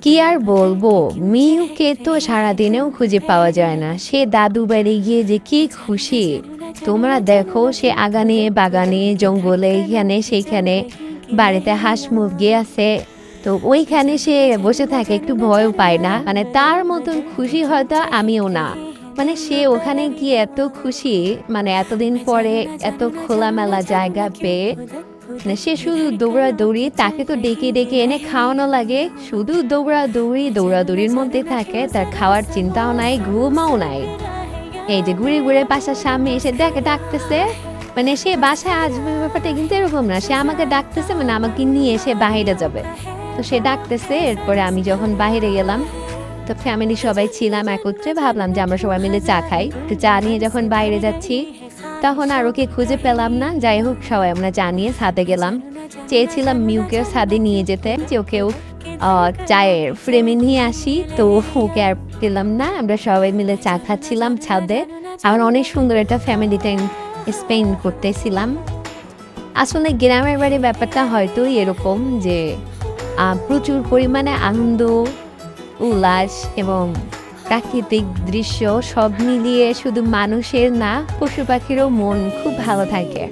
কি আর বলবো, মিউকে তো সারাদিনেও খুঁজে পাওয়া যায় না। সে দাদু বাড়ি গিয়ে যে কি খুশি! তোমরা দেখো, সে আগানে বাগানে জঙ্গলে এখানে সেইখানে, বাড়িতে হাঁস মুরগি আছে, তো ওইখানে সে বসে থাকে, একটু ভয়ও পায় না। মানে তার মতন খুশি হয়তো আমিও না। মানে সে ওখানে গিয়ে এত খুশি, মানে এতদিন পরে এত খোলামেলা জায়গা পেয়ে, মানে সে শুধু দৌড়াদৌড়ি, তাকে তো ডেকে ডেকে এনে খাওয়ানো লাগে, শুধু দৌড়াদৌড়ির মধ্যে থাকে, তার খাওয়ার চিন্তাও নাই, ঘুমাও নাই। এই যে ঘুরে ঘুরে বাসার সামনে এসে দেখে ডাকতেছে, মানে সে বাসায় আসবে ব্যাপারটা কিন্তু এরকম না, সে আমাকে ডাকতেছে, মানে আমাকে নিয়ে এসে বাহিরে যাবে। তো সে ডাকতেছে, এরপরে আমি যখন বাহিরে গেলাম, তো ফ্যামিলি সবাই ছিলাম একত্রে, ভাবলাম যে আমরা সবাই মিলে চা খাই। তো চা নিয়ে যখন বাইরে যাচ্ছি, তখন আর ওকে খুঁজে পেলাম না। যাই হোক, সবাই আমরা চা নিয়ে ছাদে গেলাম। চেয়েছিলাম মিউকে ছাদে নিয়ে যেতে, যে ওকেও চায়ের ফ্রেমে নিয়ে আসি, তো ওকে আর পেলাম না। আমরা সবাই মিলে চা খাচ্ছিলাম ছাদে, আর অনেক সুন্দর একটা ফ্যামিলি টাইম স্পেন্ড করতেছিলাম। আসলে গ্রামের বাড়ির ব্যাপারটা হয়তো এরকম যে প্রচুর পরিমাণে আনন্দ, উল্লাস এবং প্রাকৃতিক দৃশ্য সব মিলিয়ে শুধু মানুষের না, পশু পাখিরও মন খুব ভালো থাকে।